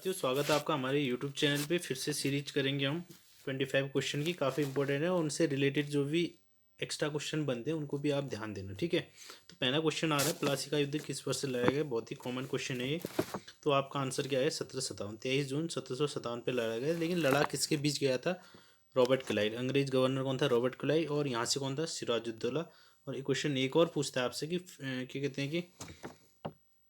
साथियों, स्वागत है आपका हमारे YouTube चैनल पे। फिर से सीरीज करेंगे हम 25 क्वेश्चन की। काफ़ी इंपॉर्टेंट है और उनसे रिलेटेड जो भी एक्स्ट्रा क्वेश्चन बनते हैं उनको भी आप ध्यान देना, ठीक है। तो पहला क्वेश्चन आ रहा है, प्लासी का युद्ध किस वर्ष से लड़ा गया। बहुत ही कॉमन क्वेश्चन है ये। तो आपका आंसर क्या है, 1757। 23 जून 1757 पे लड़ा गया। लेकिन लड़ा किसके बीच गया था? Robert Clive. अंग्रेज गवर्नर कौन था? Robert Clive. और यहाँ से कौन था? सिराजुद्दौला। और ये क्वेश्चन एक और पूछता है आपसे कि क्या कहते हैं कि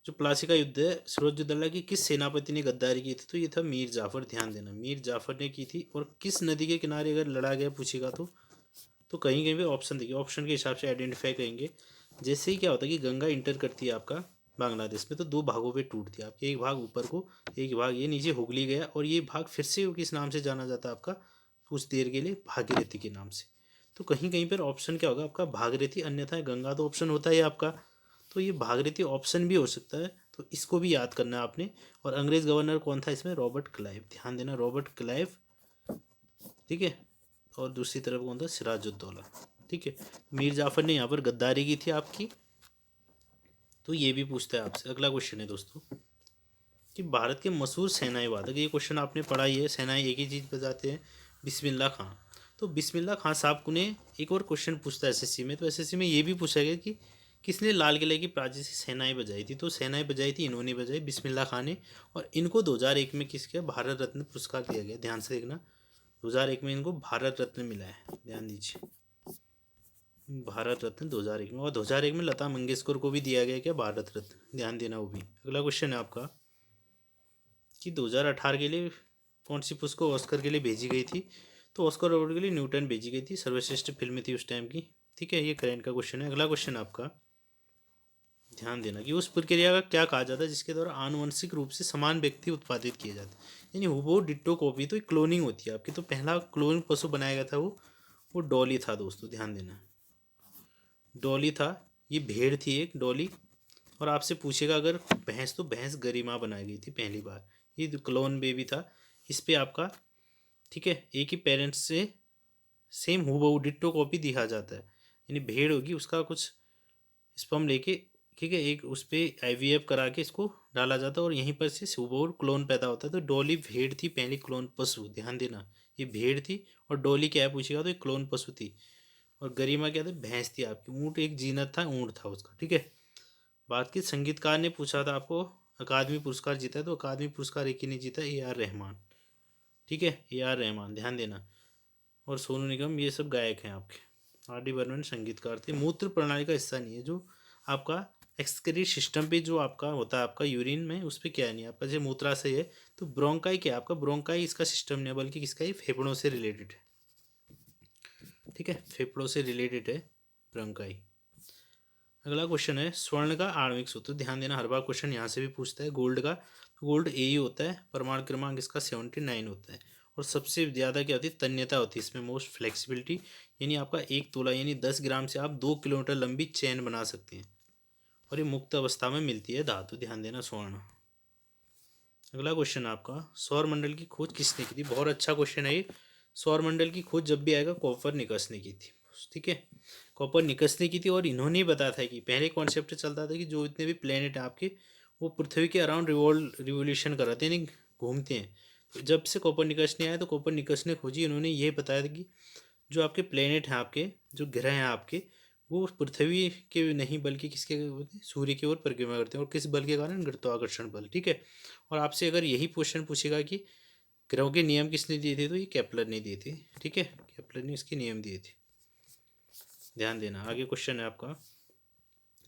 जो प्लासी का युद्ध है, सिराजुद्दौला की किस सेनापति ने गद्दारी की थी? तो ये था मीर जाफर। ध्यान देना, मीर जाफर ने की थी। और किस नदी के किनारे अगर लड़ा गया पूछेगा तो कहीं कहीं पे ऑप्शन देखिए, ऑप्शन के हिसाब से आइडेंटिफाई करेंगे। जैसे ही क्या होता है कि गंगा इंटर करती है आपका बांग्लादेश में, तो दो भागों पे टूटती है आपकी। एक भाग ऊपर को, एक भाग ये नीचे हुगली गया। और ये भाग फिर से किस नाम से जाना जाता है आपका कुछ देर के लिए? भागीरथी के नाम से। तो कहीं कहीं पर ऑप्शन क्या होगा आपका? भागीरथी, अन्यथा गंगा तो ऑप्शन होता है आपका। तो ये भागीरथी ऑप्शन भी हो सकता है, तो इसको भी याद करना है आपने। और अंग्रेज गवर्नर कौन था इसमें? Robert Clive. ध्यान देना, रॉबर्ट क्लाइव, ठीक है। और दूसरी तरफ कौन था? सिराजुद्दौला, ठीक है। मीर जाफर ने यहाँ पर गद्दारी की थी आपकी। तो ये भी पूछता है आपसे। अगला क्वेश्चन है दोस्तों कि भारत के मशहूर सेनाई वादक, ये क्वेश्चन आपने पढ़ा ही है। सेनाई एक ही चीज़ बजाते हैं, बिस्मिल्लाह खां। तो बिस्मिल्लाह खां साहब को ने एक और क्वेश्चन पूछता है एसएससी में। तो एसएससी में ये भी पूछा गया कि किसने लाल किले की प्राचीर से सेनाई बजाई थी? तो सेनाई बजाई थी, इन्होंने बजाई, बिस्मिल्लाह खां ने। और इनको 2001 में किसके भारत रत्न पुरस्कार दिया गया? ध्यान से देखना, 2001 में इनको भारत रत्न मिला है। ध्यान दीजिए, भारत रत्न 2001 में। और 2001 में लता मंगेशकर को भी दिया गया क्या? भारत रत्न। ध्यान देना वो भी। अगला क्वेश्चन है आपका कि 2018 के लिए कौन सी पुस्तक ऑस्कर के लिए भेजी गई थी? तो ऑस्कर अवार्ड के लिए न्यूटन भेजी गई थी। सर्वश्रेष्ठ फिल्म थी उस टाइम की, ठीक है। ये करंट का क्वेश्चन है। अगला क्वेश्चन आपका, ध्यान देना कि उस प्रक्रिया का क्या कहा जाता है जिसके द्वारा आनुवंशिक रूप से समान व्यक्ति उत्पादित किए जाते हैं? यानी हुबहू डिट्टो कॉपी। तो क्लोनिंग होती है आपकी। तो पहला क्लोन पशु बनाया गया था वो डॉली था दोस्तों। ध्यान देना, डॉली था। ये भेड़ थी एक, डॉली। और आपसे पूछेगा अगर भैंस, तो भैंस गरिमा बनाई गई थी पहली बार। ये क्लोन बेबी था। इस पे आपका, ठीक है, एक ही पेरेंट्स से सेम हूबहू डिट्टो कॉपी दिया जाता है। यानी भेड़ होगी, उसका कुछ स्पर्म लेके, ठीक है, एक उस पर आईवीएफ करा के इसको डाला जाता है और यहीं पर से हूबहू क्लोन पैदा होता है। तो डॉली भेड़ थी पहली क्लोन पशु। ध्यान देना, ये भेड़ थी। और डॉली क्या है पूछेगा तो ये क्लोन पशु थी। और गरिमा क्या था? भैंस थी आपकी। ऊँट एक जीनत था, ऊँट था उसका, ठीक है। बात की संगीतकार ने पूछा था आपको, अकादमी पुरस्कार जीता है। तो अकादमी पुरस्कार एक ही नहीं जीता, ए आर रहमान, ठीक है, ए आर रहमान। ध्यान देना। और सोनू निगम, ये सब गायक हैं आपके। आर डी बर्मन संगीतकार थे। मूत्र प्रणाली का हिस्सा नहीं है जो आपका एक्सक्रीट सिस्टम पे जो आपका होता है आपका यूरिन में, उस पर क्या नहीं है आपका, जैसे मूत्राशय है। तो ब्रोंकाई क्या है आपका? ब्रोंकाई इसका सिस्टम नहीं है, बल्कि किसका ही फेफड़ों से रिलेटेड है, ठीक है। फेफड़ों से रिलेटेड है ब्रोंकाई। अगला क्वेश्चन है, स्वर्ण का आणविक सूत्र। ध्यान देना, हर बार क्वेश्चन यहाँ से भी पूछता है। गोल्ड का, गोल्ड ए ही होता है। परमाणु क्रमांक इसका 79 होता है। और सबसे ज़्यादा क्या होती है? तन्यता होती है इसमें, मोस्ट फ्लेक्सिबिलिटी। यानी आपका 1 तोला यानी 10 ग्राम से आप 2 किलोमीटर लंबी चेन बना सकते हैं। और ये मुक्त अवस्था में मिलती है धातु। ध्यान देना, स्वर्ण। अगला क्वेश्चन आपका, सौर मंडल की खोज किसने की थी? बहुत अच्छा क्वेश्चन है ये। सौर मंडल की खोज जब भी आएगा, कोपरनिकस ने की थी, ठीक है। कोपरनिकस ने की थी। और इन्होंने बताया था कि पहले कॉन्सेप्ट चलता था कि जो इतने भी प्लेनेट हैं आपके, वो पृथ्वी के अराउंड रिवोल्यूशन कराते हैं, यानी घूमते हैं। तो जब से कोपरनिकस ने आया, तो कोपरनिकस ने खोजी, इन्होंने ये बताया था कि जो आपके प्लेनेट हैं, आपके जो ग्रह हैं आपके, वो पृथ्वी के नहीं बल्कि किसके होते हैं? सूर्य की ओर परिक्रमा करते हैं। और किस बल के कारण? गुरुत्वाकर्षण बल, ठीक है। और आपसे अगर यही क्वेश्चन पूछेगा कि ग्रहों के नियम किसने दिए थे, तो ये केपलर ने दिए थे, ठीक है। केपलर ने इसके नियम दिए थे। ध्यान देना। आगे क्वेश्चन है आपका,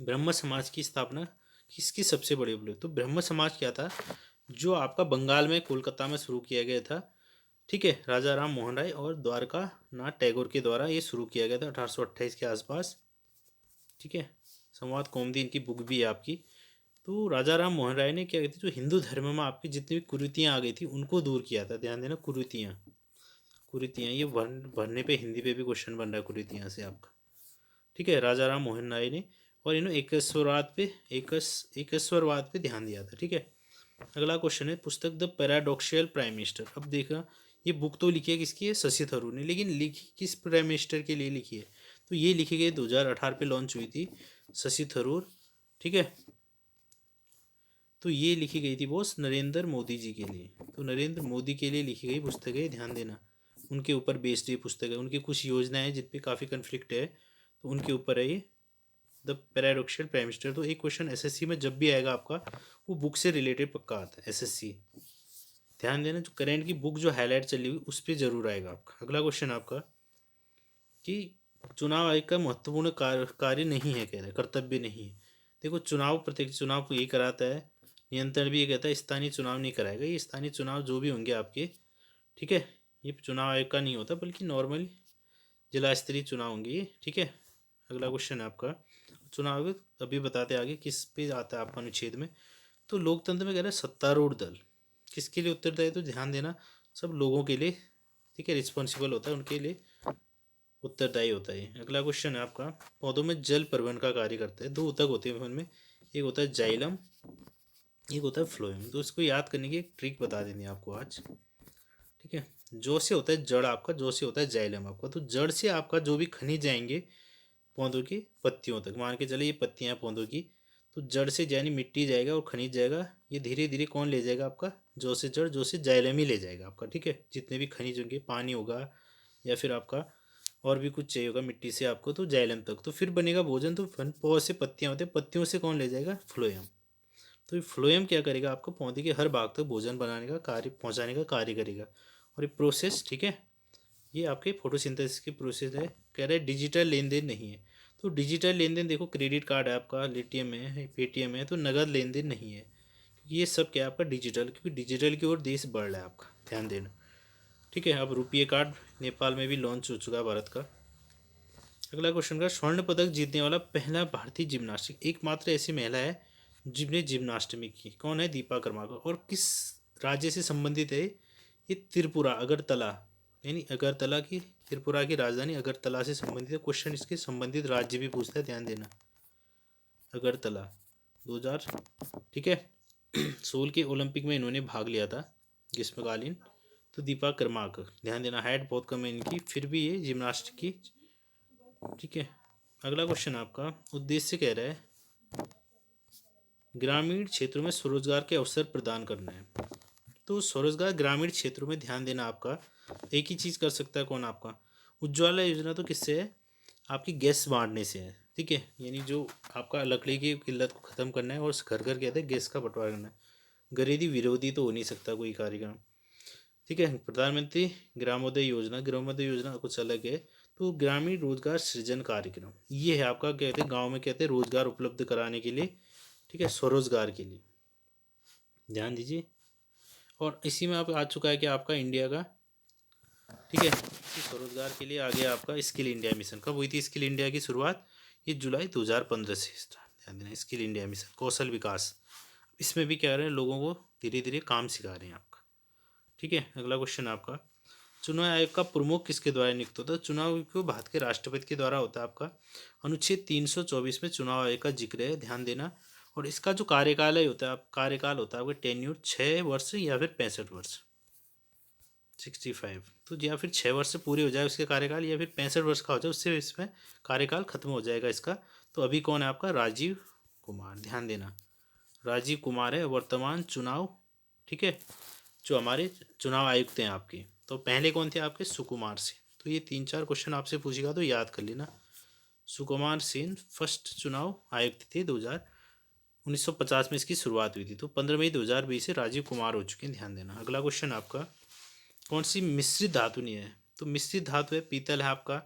ब्रह्म समाज की स्थापना किसकी सबसे बड़ी उपलब्धि? तो ब्रह्म समाज क्या था? जो आपका बंगाल में कोलकाता में शुरू किया गया था, ठीक है। राजा राम मोहन राय और द्वारका नाथ टैगोर के द्वारा ये शुरू किया गया था 1828 के आसपास, ठीक है। संवाद कौमुदी इनकी बुक भी है आपकी। तो राजा राम मोहन राय ने क्या कहते, जो हिंदू धर्म में आपकी जितनी भी कुरीतियाँ आ गई थी उनको दूर किया था। ध्यान देना, कुरीतियाँ, कुरीतियाँ, ये भरने पे हिंदी पे भी क्वेश्चन बन रहा है कुरीतियाँ से आपका, ठीक है। राजा राम मोहन राय ने। और इन्होंने एकस्वरवाद पे ध्यान दिया था, ठीक है। अगला क्वेश्चन है, पुस्तक द पैराडॉक्सियल प्राइम मिनिस्टर। अब देखना, ये बुक तो लिखी है किसकी है? शशि थरूर ने, लेकिन लिखी किस प्राइम मिनिस्टर के लिए लिखी है? तो ये लिखी गई 2018 पे लॉन्च हुई थी, शशि थरूर, ठीक है। तो ये लिखी गई थी बॉस नरेंद्र मोदी जी के लिए। तो नरेंद्र मोदी के लिए लिखी गई पुस्तक है, ध्यान देना। उनके ऊपर बेस्ड ये पुस्तक है। उनकी कुछ योजनाएं जिन पे काफ़ी कन्फ्लिक्ट है, तो उनके ऊपर है ये, द पैराडॉक्सियल प्राइम मिनिस्टर। तो एक क्वेश्चन एसएससी में जब भी आएगा आपका, वो बुक से रिलेटेड पक्का आता है एसएससी। ध्यान देना, जो करंट की बुक जो हाईलाइट चली हुई उस पर जरूर आएगा आपका। अगला क्वेश्चन आपका कि चुनाव आयोग का महत्वपूर्ण कार्य नहीं है, कह रहा है, कर्तव्य नहीं है। देखो, चुनाव प्रत्येक चुनाव को यही कराता है, नियंत्रण भी ये कहता है स्थानीय चुनाव नहीं कराएगा। ये स्थानीय चुनाव जो भी होंगे आपके, ठीक है, ये चुनाव आयोग का नहीं होता, बल्कि नॉर्मल जिला स्तरीय चुनाव होंगे ये, ठीक है। अगला क्वेश्चन है आपका, चुनाव आयोग अभी बताते आगे किस पे आता है आपका अनुच्छेद में। तो लोकतंत्र में कह रहा है सत्तारूढ़ दल किसके लिए उत्तरदायी, तो ध्यान देना, सब लोगों के लिए, ठीक है, रिस्पॉन्सिबल होता है, उनके लिए उत्तरदायी होता है। अगला क्वेश्चन है आपका, पौधों में जल परिवहन का कार्य करता है। दो ऊतक होते हैं उनमें, एक होता है जाइलम, एक होता है फ्लोएम। तो इसको याद करने की एक ट्रिक बता देनी है आपको आज, ठीक है। जो से होता है जड़ आपका, जो से होता है जाइलम आपका। तो जड़ से आपका जो भी खनिज जाएंगे पौधों की पत्तियों तक, मान के चले ये पत्तियां हैं पौधों की, तो जड़ से यानी मिट्टी जाएगा और खनिज जाएगा, ये धीरे धीरे कौन ले जाएगा आपका, जो से जड़, जो से जाइलम ही ले जाएगा आपका, ठीक है। जितने भी खनिज होंगे, पानी होगा या फिर आपका और भी कुछ चाहिए होगा मिट्टी से आपको, तो जाइलम तक, तो फिर बनेगा भोजन। तो पौध से पत्तियां होते हैं, पत्तियों से कौन ले जाएगा, फ्लोएम। तो ये फ्लोएम क्या करेगा, आपको पौधे के हर भाग तक भोजन बनाने का कार्य, पहुंचाने का कार्य करेगा। और ये प्रोसेस, ठीक है, ये आपके फोटोसिंथेसिस की प्रोसेस है। कह रहे हैं डिजिटल लेन देन नहीं है। तो डिजिटल लेन देन देखो, क्रेडिट कार्ड है आपका, लिटियम है, पेटीएम है, तो नगद लेन देन नहीं है। ये सब क्या है आपका डिजिटल, क्योंकि डिजिटल की ओर देश बढ़ रहा है आपका, ध्यान देना, ठीक है। अब रुपये कार्ड नेपाल में भी लॉन्च हो चुका है भारत का। अगला क्वेश्चन का, स्वर्ण पदक जीतने वाला पहला भारतीय जिम्नास्टिक, एकमात्र ऐसी महिला है जिसने जिम्नास्टिक की, कौन है, दीपा कर्माकर। और किस राज्य से संबंधित है ये, त्रिपुरा, अगरतला, यानी अगरतला की, त्रिपुरा की राजधानी अगरतला से संबंधित है। क्वेश्चन इसके संबंधित राज्य भी पूछता है, ध्यान देना। अगरतला 2000, ठीक है, 16 के ओलंपिक में इन्होंने भाग लिया था ग्रीष्मकालीन। तो दीपा कर्माकर, ध्यान देना, हाइट बहुत कम है इनकी, फिर भी ये जिम्नास्टिक की, ठीक है। अगला क्वेश्चन आपका, उद्देश्य कह रहा है ग्रामीण क्षेत्रों में स्वरोजगार के अवसर प्रदान करना है। तो स्वरोजगार ग्रामीण क्षेत्रों में, ध्यान देना, आपका एक ही चीज़ कर सकता है, कौन, आपका उज्ज्वला योजना। तो किससे है, आपकी गैस बांटने से है, ठीक है। यानी जो आपका लकड़ी की किल्लत को ख़त्म करना है और घर घर कहते हैं गैस का बंटवारा करना है। गरीबी विरोधी तो हो नहीं सकता कोई कार्यक्रम, ठीक है। प्रधानमंत्री ग्रामोदय योजना, ग्रामोदय योजना कुछ अलग है। तो ग्रामीण रोजगार सृजन कार्यक्रम, ये है आपका, कहते हैं गांव में, कहते हैं रोजगार उपलब्ध कराने के लिए, ठीक है, स्वरोजगार के लिए, ध्यान दीजिए। और इसी में आप आ चुका है कि आपका इंडिया का, ठीक है, इसी स्वरोजगार के लिए आ गया आपका स्किल इंडिया मिशन। कब हुई थी स्किल इंडिया की शुरुआत, ये जुलाई 2015 से स्टार्ट, ध्यान देना, स्किल इंडिया मिशन, कौशल विकास। इसमें भी क्या रहे हैं, लोगों को धीरे धीरे काम सिखा रहे हैं आपका, ठीक है। अगला क्वेश्चन आपका, चुनाव आयोग का प्रमुख किसके द्वारा नियुक्त होता है। चुनाव को भारत के राष्ट्रपति के द्वारा होता है आपका। अनुच्छेद 324 में चुनाव आयोग का जिक्र है, ध्यान देना। और इसका जो कार्यकाल है होता है, कार्यकाल होता है आपका टेन्यूर 6 वर्ष या फिर 65 वर्ष, 65, तो या फिर 6 वर्ष से पूरे हो जाए उसके कार्यकाल, या फिर 65 वर्ष का हो जाए, उससे इसमें कार्यकाल खत्म हो जाएगा इसका। तो अभी कौन है आपका, राजीव कुमार, ध्यान देना, राजीव कुमार है वर्तमान चुनाव, ठीक है, जो हमारे चुनाव आयुक्त हैं आपके। तो पहले कौन थे आपके, सुकुमार सिंह। तो ये 3-4 क्वेश्चन आपसे पूछेगा तो याद कर लेना। सुकुमार सिंह फर्स्ट चुनाव आयुक्त थे, 1950 में इसकी शुरुआत हुई थी। तो 15 मई 2020 से राजीव कुमार हो चुके हैं, ध्यान देना। अगला क्वेश्चन आपका, कौन सी मिश्रित धातु नहीं है। तो मिश्रित धातु है, पीतल है आपका,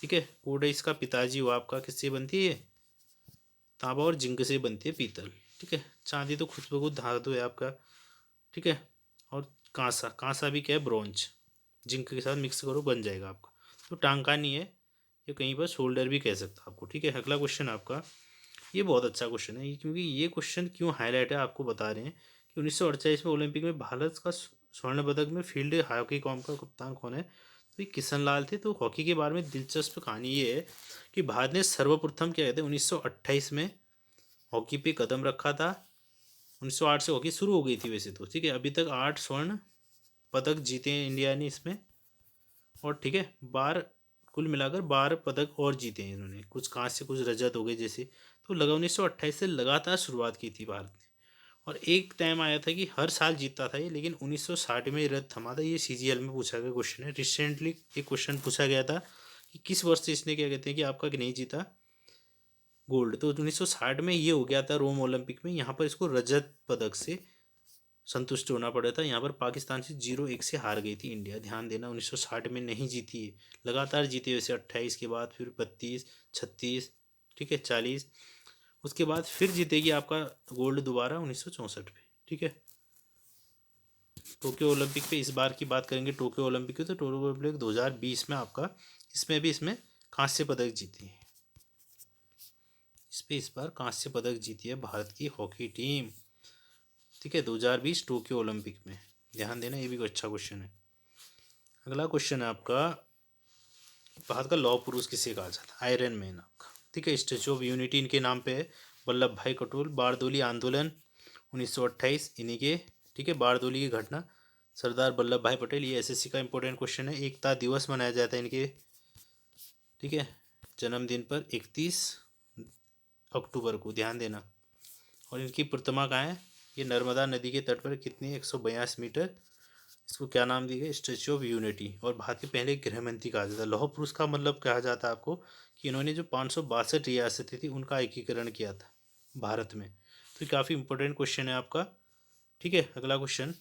ठीक है। कोड इसका पिताजी हुआ आपका, किससे बनती है ये, तांबा और जिंक से बनती है पीतल, ठीक है। चांदी तो खुद ब खुद धातु है आपका, ठीक है। और कांसा, कांसा भी क्या है, ब्रॉन्ज, जिंक के साथ मिक्स करो बन जाएगा आपका। तो टांका नहीं है, ये कहीं पर शोल्डर भी कह सकता आपको, ठीक है। अगला क्वेश्चन आपका, ये बहुत अच्छा क्वेश्चन है, क्योंकि ये क्वेश्चन क्यों हाईलाइट है आपको बता रहे हैं कि 1948 में ओलंपिक में भारत का स्वर्ण पदक में फील्ड हॉकी कौम का कप्तान कौन है, तो ये किशन लाल थे। तो हॉकी के बारे में दिलचस्प कहानी ये है कि भारत ने सर्वप्रथम क्या कहते हैं 1928 में हॉकी पे कदम रखा था। 1908 से हॉकी शुरू हो गई थी वैसे तो, ठीक है। अभी तक 8 स्वर्ण पदक जीते हैं इंडिया ने इसमें, और ठीक है 12, कुल मिलाकर 12 पदक और जीते हैं इन्होंने, कुछ कांस्य कुछ रजत हो गए जैसे। तो लगा 1928 से लगातार शुरुआत की थी भारत ने, और एक टाइम आया था कि हर साल जीतता था ये, लेकिन 1960 में ये रद्द थमा था। ये सीजीएल में पूछा गया क्वेश्चन है। रिसेंटली एक क्वेश्चन पूछा गया था कि किस वर्ष से इसने क्या कहते हैं कि आपका कि नहीं जीता गोल्ड, तो 1960 में ये हो गया था रोम ओलंपिक में। यहाँ पर इसको रजत पदक से संतुष्ट होना पड़ा था। यहाँ पर पाकिस्तान से 0-1 से हार गई थी इंडिया, ध्यान देना। 1960 में नहीं जीती है, लगातार जीते वैसे 28 के बाद, फिर 32, 36, ठीक है, 40, उसके बाद फिर जीतेगी आपका गोल्ड दोबारा 1964 में, ठीक है। टोक्यो ओलंपिक पे इस बार की बात करेंगे, टोक्यो ओलंपिक की, तो टोक्यो ओलंपिक 2020 में आपका इसमें कांस्य पदक जीती है। इस बार कांस्य पदक जीती है भारत की हॉकी टीम, ठीक है, 2020 टोक्यो ओलंपिक में, ध्यान देना। ये भी कोई अच्छा क्वेश्चन है। अगला क्वेश्चन है आपका, भारत का लौह पुरुष किसे कहा जाता है? आयरन मैन आपका, ठीक है। स्टेचू ऑफ यूनिटी इनके नाम पे है। वल्लभ भाई पटेल, बारदोली आंदोलन 1928 इन्हीं के, ठीक है। बारदोली की घटना, सरदार वल्लभ भाई पटेल। ये एसएससी का इंपॉर्टेंट क्वेश्चन है। एकता दिवस मनाया जाता है इनके, ठीक है, जन्मदिन पर 31 अक्टूबर को, ध्यान देना। और इनकी प्रतिमा कहाँ है? ये नर्मदा नदी के तट पर कितनी, 182 मीटर। इसको क्या नाम दिया गया? Statue of unity. और भारत के पहले गृह मंत्री कहा जाता है। लौह पुरुष का मतलब कहा जाता है आपको कि इन्होंने जो 562 रियासतें थी उनका एकीकरण किया था भारत में। तो काफ़ी इंपॉर्टेंट क्वेश्चन है आपका, ठीक है। अगला क्वेश्चन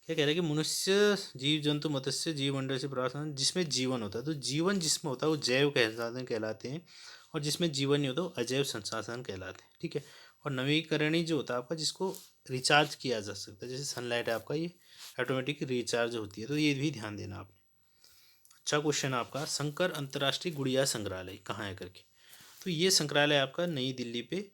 क्या कह रहा है कि मनुष्य, जीव जंतु, मत्स्य, जीव मंडल से प्राप्त जिसमें जीवन होता है, तो जीवन जिसमें होता है वो जैव संसाधन कहलाते हैं, और जिसमें जीवन नहीं होता वो अजैव संसाधन कहलाते हैं, ठीक है। और नवीकरणीय जो होता है आपका, जिसको रिचार्ज किया जा सकता है, जैसे सनलाइट है आपका, ये ऑटोमेटिक रिचार्ज होती है, तो ये भी ध्यान देना आपने। अच्छा क्वेश्चन आपका, शंकर अंतर्राष्ट्रीय गुड़िया संग्रहालय कहाँ है करके, तो ये संग्रहालय आपका नई दिल्ली पे,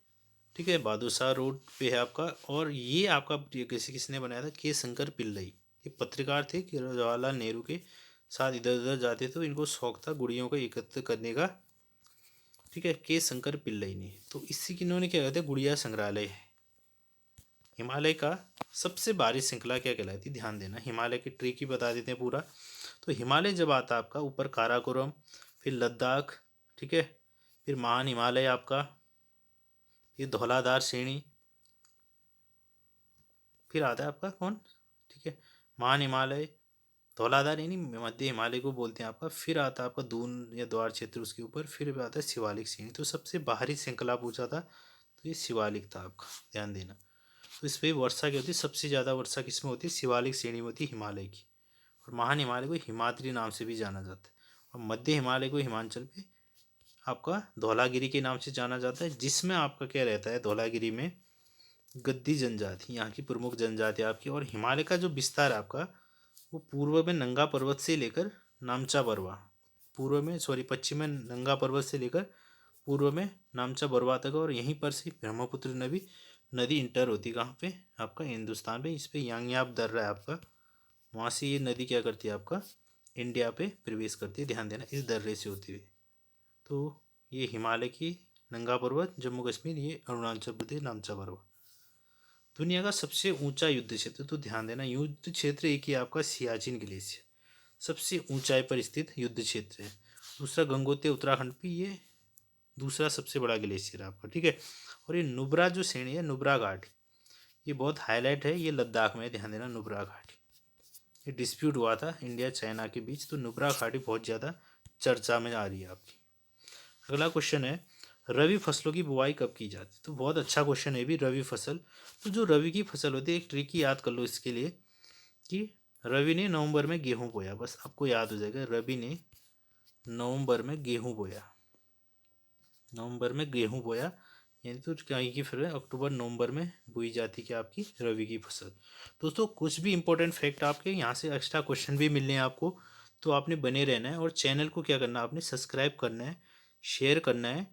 ठीक है, बहादुर रोड पे है आपका। और ये आपका किसने बनाया था? के शंकर पिल्लई। ये पत्रकार थे कि जवाहरलाल नेहरू के साथ इधर उधर जाते थे, तो इनको शौक था गुड़ियों को एकत्र करने का, ठीक है, के शंकर पिल्लई ने। तो इसी की इन्होंने क्या कहते हैं, गुड़िया संग्रहालय है। हिमालय का सबसे भारी श्रृंखला क्या कहलाती है? ध्यान देना, हिमालय की ट्री की बता देते हैं पूरा। तो हिमालय जब आता है आपका, ऊपर काराकोरम, फिर लद्दाख, ठीक है, फिर महान हिमालय आपका, ये धौलाधार श्रेणी, फिर आता है आपका कौन, ठीक है, महान हिमालय, धौलाधार यानी मध्य हिमालय को बोलते हैं आपका। फिर आता है आपका दून या द्वार क्षेत्र उसके ऊपर, फिर आता है शिवालिक श्रेणी। तो सबसे बाहरी श्रृंखला पूछा था तो ये शिवालिक था आपका, ध्यान देना। तो इस पर वर्षा क्या होती है? सबसे ज़्यादा वर्षा किस में होती है? शिवालिक श्रेणी में होती है, हिमालय की। और महान हिमालय को हिमाद्री नाम से भी जाना जाता है, और मध्य हिमालय को हिमाचल पे आपका धौलागिरी के नाम से जाना जाता है, जिसमें आपका क्या रहता है, धौलागिरी में गद्दी जनजाति यहाँ की प्रमुख जनजाति आपकी। और हिमालय का जो विस्तार है आपका, वो पूर्व में नंगा पर्वत से लेकर नामचा बरवा, पूर्व में सॉरी पश्चिम में नंगा पर्वत से लेकर पूर्व में नामचा बरवा तक, और यहीं पर से ब्रह्मपुत्र नदी इंटर होती है कहाँ पे? आपका हिंदुस्तान पे। इस पे यांगयाप दर्रा है आपका, वहाँ से ये नदी क्या करती है आपका, इंडिया पे प्रवेश करती है, ध्यान देना, इस दर्रे से होती हुई। तो ये हिमालय की नंगा पर्वत, जम्मू कश्मीर, ये अरुणाचल प्रदेश नामचा पर्वत। दुनिया का सबसे ऊंचा युद्ध क्षेत्र, तो ध्यान देना, युद्ध क्षेत्र एक ही आपका सियाचिन ग्लेशियर सबसे ऊंचाई पर स्थित युद्ध क्षेत्र है। दूसरा गंगोत्री उत्तराखंड पे, ये दूसरा सबसे बड़ा ग्लेशियर है आपका, ठीक है। और ये नुब्रा जो श्रेणी है, नुब्रा घाटी, ये बहुत हाईलाइट है, ये लद्दाख में, ध्यान देना, नुब्रा घाटी। ये डिस्प्यूट हुआ था इंडिया चाइना के बीच, तो नुब्रा घाटी बहुत ज़्यादा चर्चा में आ रही है आपकी। अगला क्वेश्चन है, रवि फसलों की बुआई कब की जाती है? तो बहुत अच्छा क्वेश्चन है भी, रवि फसल। तो जो रवि की फसल होती है, एक ट्रिक याद कर लो इसके लिए कि रवि ने नवंबर में गेहूं बोया, बस आपको याद हो जाएगा, रवि ने नवंबर में गेहूं बोया, नवंबर में गेहूं बोया, यानी तो क्या की फिर अक्टूबर नवंबर में बोई जाती क्या आपकी रवि की फसल। दोस्तों कुछ भी इंपॉर्टेंट फैक्ट आपके यहाँ से एक्स्ट्रा क्वेश्चन भी मिलने हैं आपको, तो आपने बने रहना है, और चैनल को क्या करना है, आपने सब्सक्राइब करना है, शेयर करना है,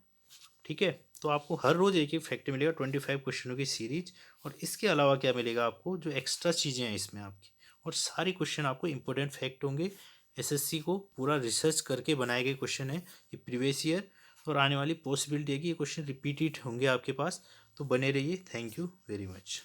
ठीक है। तो आपको हर रोज़ एक फैक्ट मिलेगा, 25 क्वेश्चनों की सीरीज। और इसके अलावा क्या मिलेगा आपको, जो एक्स्ट्रा चीज़ें हैं इसमें आपकी, और सारे क्वेश्चन आपको इंपॉर्टेंट फैक्ट होंगे। एसएससी को पूरा रिसर्च करके बनाए गए क्वेश्चन है ये, प्रीवियस ईयर, और आने वाली पॉसिबिलिटी है कि ये क्वेश्चन रिपीटेड होंगे आपके पास। तो बने रहिए, थैंक यू वेरी मच।